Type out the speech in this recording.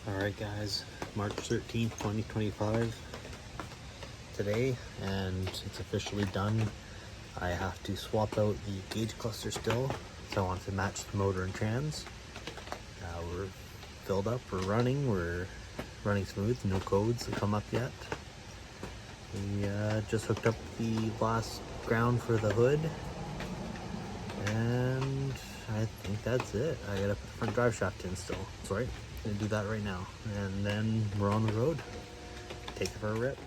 Alright guys, March 13th, 2025 today, and it's officially done. I have to swap out the gauge cluster still, so I want to match the motor and trans. We're filled up, we're running smooth, no codes have come up yet. We just hooked up the last ground for the hood, and I think that's it. I gotta put the front drive shaft in still. Sorry, I'm gonna do that right now, and then we're on the road. Take it for a rip.